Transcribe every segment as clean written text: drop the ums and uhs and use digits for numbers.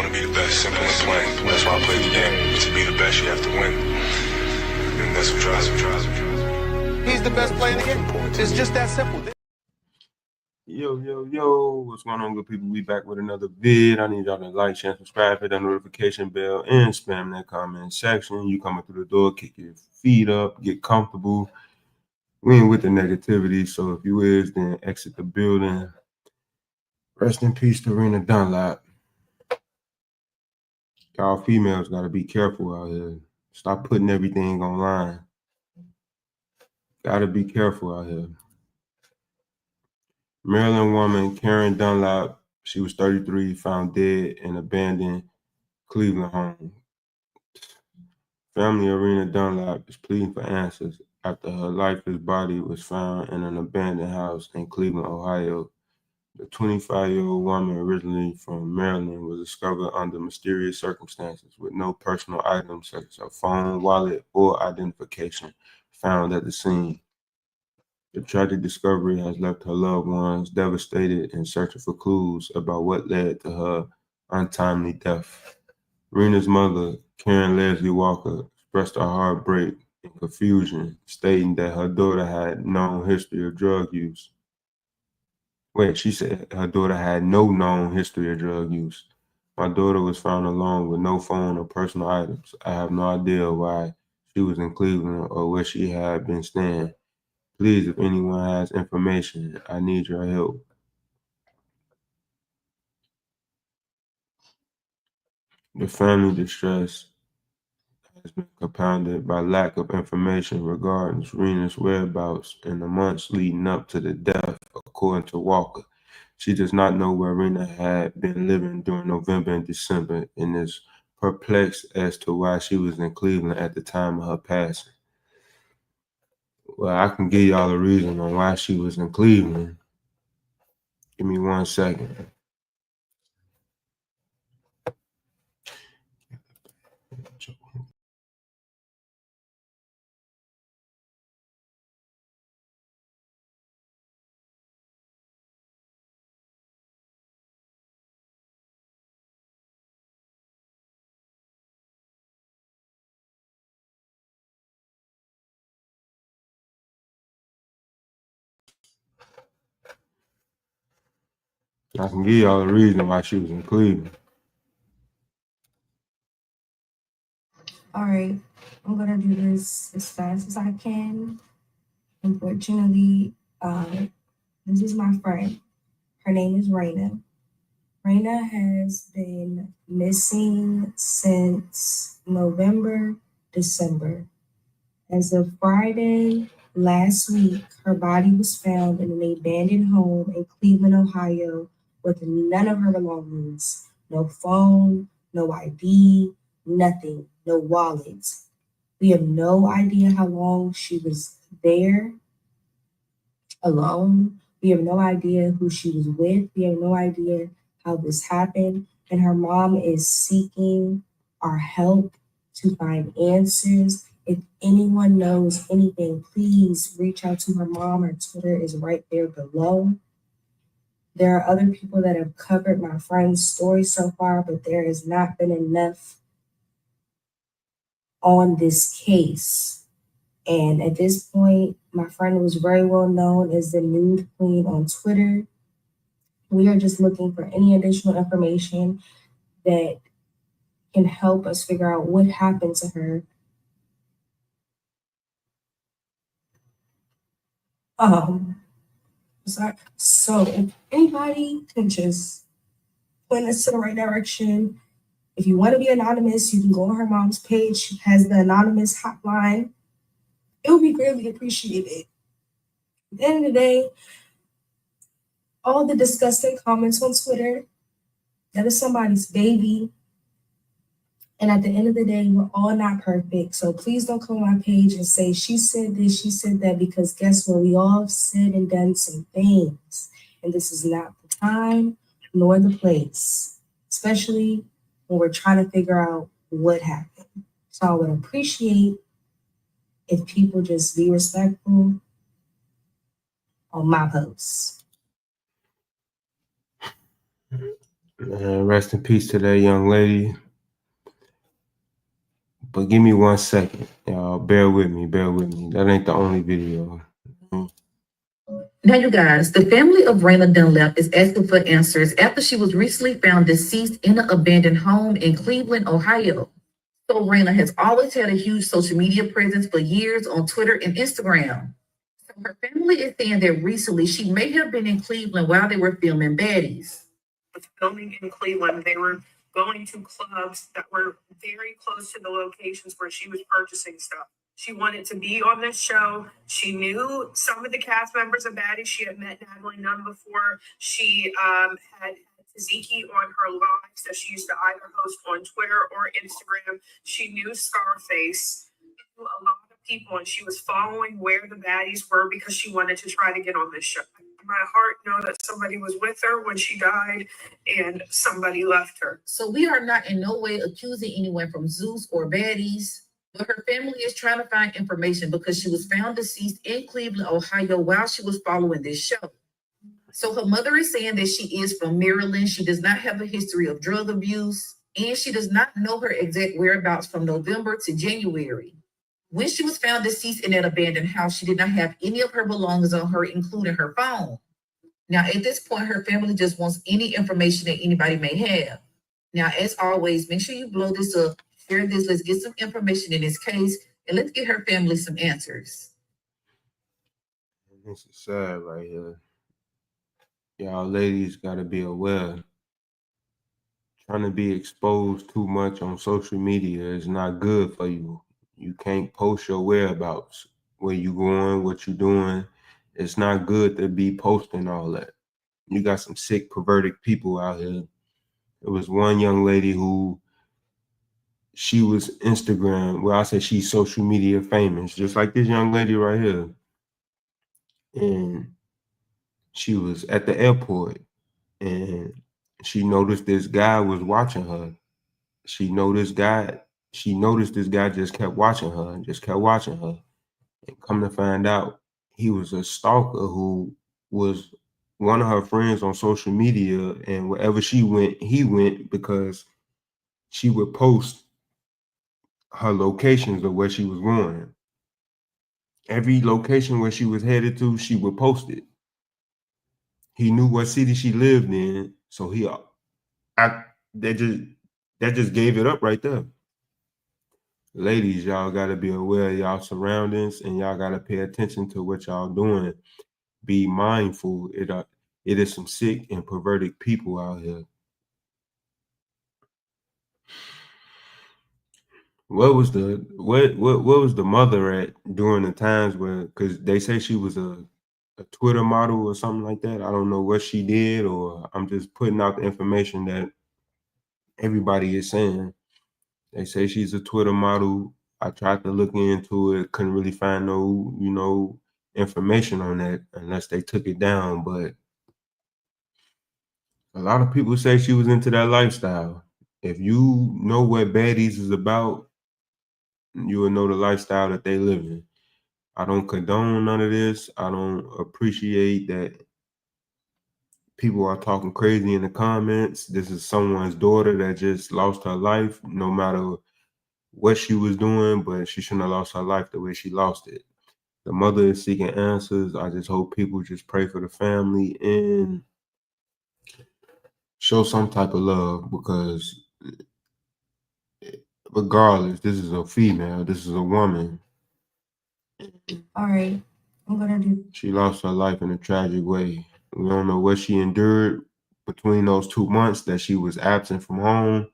want to be the best, simple and plain. That's why I played the game. To be the best, you have to win. And that's what drives me. He's the best player in the game. It's just that simple. Yo, what's going on, good people? We back with another vid. I need y'all to like, share, subscribe, hit that notification bell, and spam that comment section. You coming through the door, kick your feet up, get comfortable. We ain't with the negativity, so if you is, then exit the building. Rest in peace to Reyna Dunlap. Y'all females gotta be careful out here. Stop putting everything online. Gotta be careful out here. Maryland woman Karen Dunlap, she was 33, found dead in abandoned Cleveland home. Family of Reyna Dunlap is pleading for answers after her lifeless body was found in an abandoned house in Cleveland, Ohio. The 25-year-old woman, originally from Maryland, was discovered under mysterious circumstances with no personal items such as a phone, wallet, or identification found at the scene. The tragic discovery has left her loved ones devastated and searching for clues about what led to her untimely death. Reyna's mother, Karen Leslie Walker, expressed her heartbreak and confusion, stating that her daughter had known history of drug use. She said her daughter had no known history of drug use. My daughter was found alone with no phone or personal items. I have no idea why she was in Cleveland or where she had been staying. Please, if anyone has information, I need your help. The family distress has been compounded by lack of information regarding Reyna's whereabouts in the months leading up to the death, according to Walker. She does not know where Reyna had been living during November and December and is perplexed as to why she was in Cleveland at the time of her passing. Well, I can give y'all a reason on why she was in Cleveland. Give me 1 second. I can give y'all a reason why she was in Cleveland. All right, I'm gonna do this as fast as I can. Unfortunately, this is my friend. Her name is Reyna. Reyna has been missing since November, December. As of Friday last week, her body was found in an abandoned home in Cleveland, Ohio, with none of her belongings. No phone, no ID, nothing, no wallet. We have no idea how long she was there alone. We have no idea who she was with. We have no idea how this happened. And her mom is seeking our help to find answers. If anyone knows anything, please reach out to her mom. Her Twitter is right there below. There are other people that have covered my friend's story so far, but there has not been enough on this case. And at this point, my friend was very well known as the nude queen on Twitter. We are just looking for any additional information that can help us figure out what happened to her. So if anybody can just point us to the right direction. If you want to be anonymous, you can go on her mom's page. She has the anonymous hotline. It would be greatly appreciated. At the end of the day, all the disgusting comments on Twitter, that is somebody's baby. And at the end of the day, we're all not perfect. So please don't come on my page and say, she said this, she said that, because guess what? We all have said and done some things. And this is not the time nor the place, especially when we're trying to figure out what happened. So I would appreciate if people just be respectful on my posts. Rest in peace to that young lady. But give me 1 second, y'all. Bear with me. That ain't the only video. Now, you guys, the family of Reyna Dunlap is asking for answers after she was recently found deceased in an abandoned home in Cleveland, Ohio. So Reyna has always had a huge social media presence for years on Twitter and Instagram. So her family is saying that recently she may have been in Cleveland while they were filming Baddies. Filming in Cleveland, they were going to clubs that were very close to the locations where she was purchasing stuff. She wanted to be on this show. She knew some of the cast members of Baddies. She had met Natalie Nunn before. She had Tzatziki on her lives that she used to either host on Twitter or Instagram. She knew Scarface, knew a lot of people, and she was following where the Baddies were because she wanted to try to get on this show. My heart know that somebody was with her when she died and somebody left her. So we are not in no way accusing anyone from Zeus or Baddies, but her family is trying to find information because she was found deceased in Cleveland, Ohio while she was following this show. So her mother is saying that she is from Maryland. She does not have a history of drug abuse, and she does not know her exact whereabouts from November to January. When she was found deceased in that abandoned house, she did not have any of her belongings on her, including her phone. Now, at this point, her family just wants any information that anybody may have. Now, as always, make sure you blow this up, share this. Let's get some information in this case, and let's get her family some answers. This is sad right here. Y'all ladies gotta be aware. Trying to be exposed too much on social media is not good for you. You can't post your whereabouts, where you going, what you doing. It's not good to be posting all that. You got some sick, perverted people out here. There was one young lady who she was Instagram. Well, I say she's social media famous, just like this young lady right here. And she was at the airport and she noticed this guy was watching her. She noticed this guy just kept watching her and just kept watching her. And come to find out, he was a stalker who was one of her friends on social media. And wherever she went, he went because she would post her locations of where she was going. Every location where she was headed to, she would post it. He knew what city she lived in, so that just gave it up right there. Ladies, y'all gotta be aware of y'all surroundings and y'all gotta pay attention to what y'all doing. Be mindful. It is some sick and perverted people out here. What was the mother at during the times where, because they say she was a Twitter model or something like that. I don't know what she did, or I'm just putting out the information that everybody is saying. They say she's a Twitter model. I tried to look into it, couldn't really find no information on that unless they took it down. But a lot of people say she was into that lifestyle. If you know what Baddies is about, you will know the lifestyle that they live in. I don't condone none of this. I don't appreciate that people are talking crazy in the comments. This is someone's daughter that just lost her life, no matter what she was doing, but she shouldn't have lost her life the way she lost it. The mother is seeking answers. I just hope people just pray for the family and show some type of love, because regardless, this is a female, this is a woman. All right, I'm gonna do. She lost her life in a tragic way. We don't know what she endured between those 2 months that she was absent from home.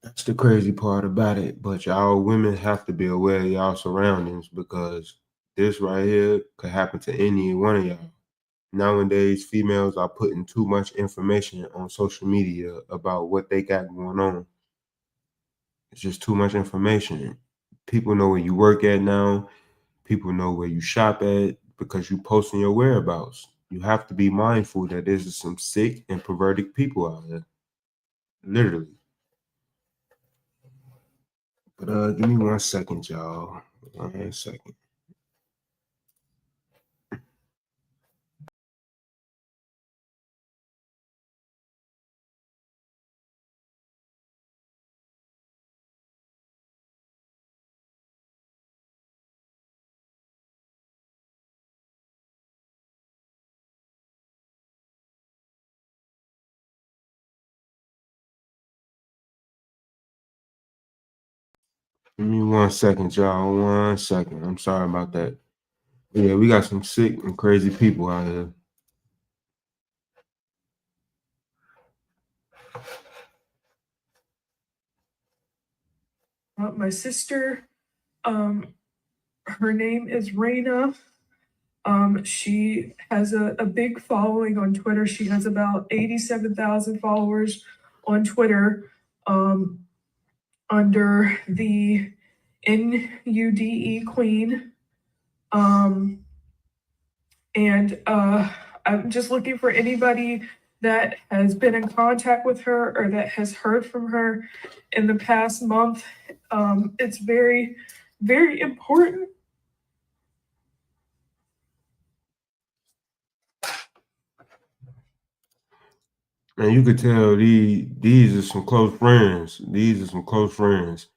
That's the crazy part about it. But y'all women have to be aware of y'all surroundings, because this right here could happen to any one of y'all. Nowadays, females are putting too much information on social media about what they got going on. It's just too much information. People know where you work at now. People know where you shop at because you posting your whereabouts. You have to be mindful that there's some sick and perverted people out there. Literally. But give me 1 second, y'all. 1 second. Give me 1 second, y'all. 1 second. I'm sorry about that. Yeah, we got some sick and crazy people out here. My sister, her name is Reyna. She has a big following on Twitter. She has about 87,000 followers on Twitter, under the NUDE Queen. I'm just looking for anybody that has been in contact with her or that has heard from her in the past month. It's very, very important. And you could tell these are some close friends. These are some close friends.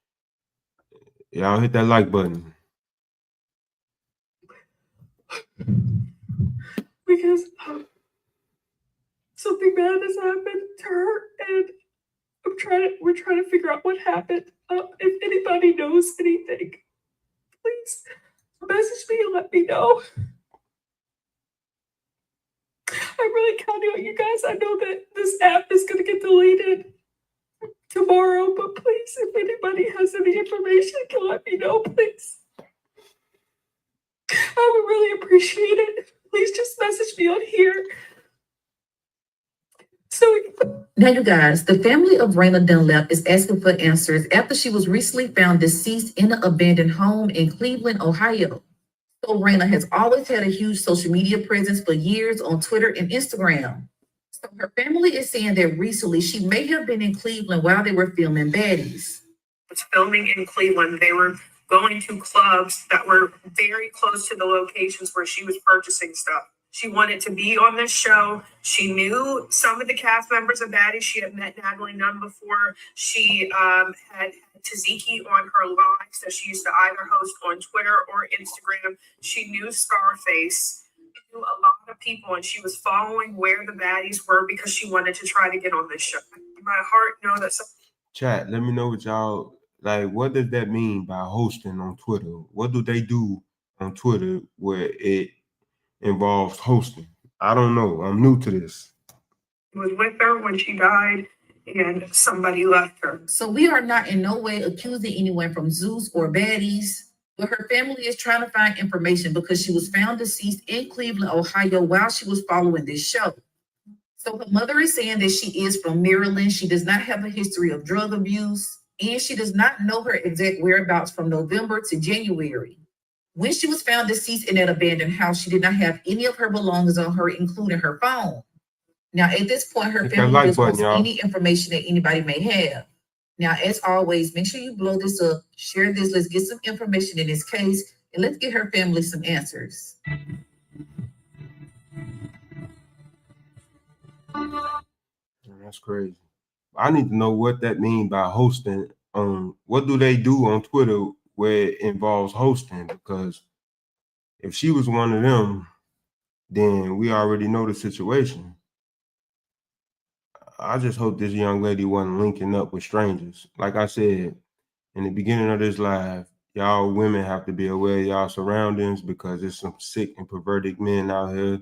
Y'all hit that like button. Because something bad has happened to her, and we're trying to figure out what happened. If anybody knows anything, please message me and let me know. I'm really counting on you guys. I know that this app is going to get deleted tomorrow, but please, if anybody has any information, can let me know, please. I would really appreciate it. Please just message me on here. Now, you guys, the family of Reyna Dunlap is asking for answers after she was recently found deceased in an abandoned home in Cleveland, Ohio. So Reyna has always had a huge social media presence for years on Twitter and Instagram. So her family is saying that recently she may have been in Cleveland while they were filming Baddies. Was filming in Cleveland. They were going to clubs that were very close to the locations where she was purchasing stuff. She wanted to be on this show. She knew some of the cast members of Baddies. She had met Natalie Nunn before. She had Taziki on her lives that she used to either host on Twitter or Instagram. She knew Scarface, knew a lot of people, and she was following where the Baddies were because she wanted to try to get on this show. My heart know that some Chat, let me know what y'all like. What does that mean by hosting on Twitter? What do they do on Twitter where it involves hosting? I don't know. I'm new to this. was with her when she died, and somebody left her. So we are not in no way accusing anyone from Zeus or Baddies, but her family is trying to find information because she was found deceased in Cleveland, Ohio, while she was following this show. So her mother is saying that she is from Maryland. She does not have a history of drug abuse, and she does not know her exact whereabouts from November to January. When she was found deceased in that abandoned house, she did not have any of her belongings on her, including her phone. Now, at this point, her Hit that family like just button, wants y'all. any information that anybody may have. Now, as always, make sure you blow this up, share this. Let's get some information in this case, and let's get her family some answers. That's crazy. I need to know what that means by hosting. What do they do on Twitter where it involves hosting? Because if she was one of them, then we already know the situation. I just hope this young lady wasn't linking up with strangers. Like I said in the beginning of this live, y'all women have to be aware of y'all surroundings because there's some sick and perverted men out here.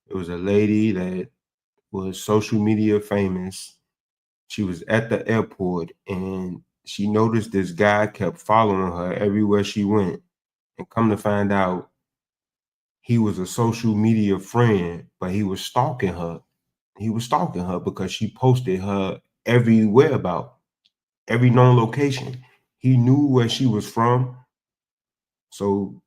It was a lady that was social media famous. She was at the airport and she noticed this guy kept following her everywhere she went. And come to find out, he was a social media friend, but he was stalking her. He was stalking her because she posted her every whereabout, every known location. He knew where she was from. So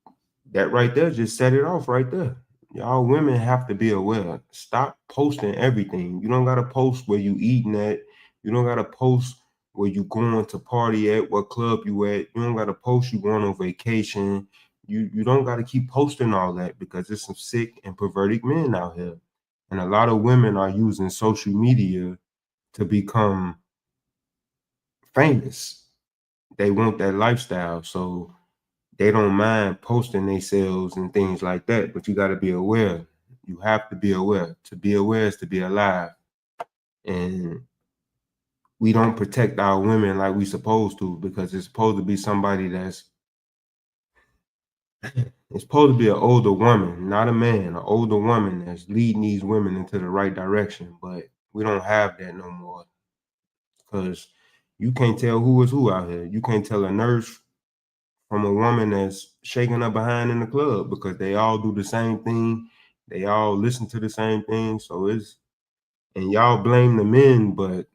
that right there just set it off right there. Y'all women have to be aware. Stop posting everything. You don't gotta post where you eating at. You don't gotta post where you going to party at, what club you at. You don't gotta post you going on vacation. You don't gotta keep posting all that because there's some sick and perverted men out here. And a lot of women are using social media to become famous. They want that lifestyle. So they don't mind posting themselves and things like that, but you got to be aware. You have to be aware. To be aware is to be alive. And we don't protect our women like we supposed to, because it's supposed to be somebody it's supposed to be an older woman, not a man, an older woman that's leading these women into the right direction. But we don't have that no more, because you can't tell who is who out here. You can't tell a nurse from a woman that's shaking her behind in the club, because they all do the same thing. They all listen to the same thing. So and y'all blame the men, but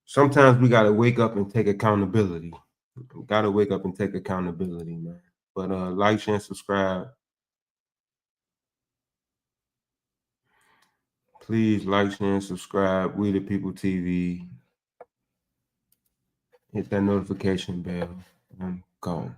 sometimes we got to wake up and take accountability. We got to wake up and take accountability, man. But like, share, and subscribe. Please like, share, and subscribe. We the People TV. Hit that notification bell. I'm gone.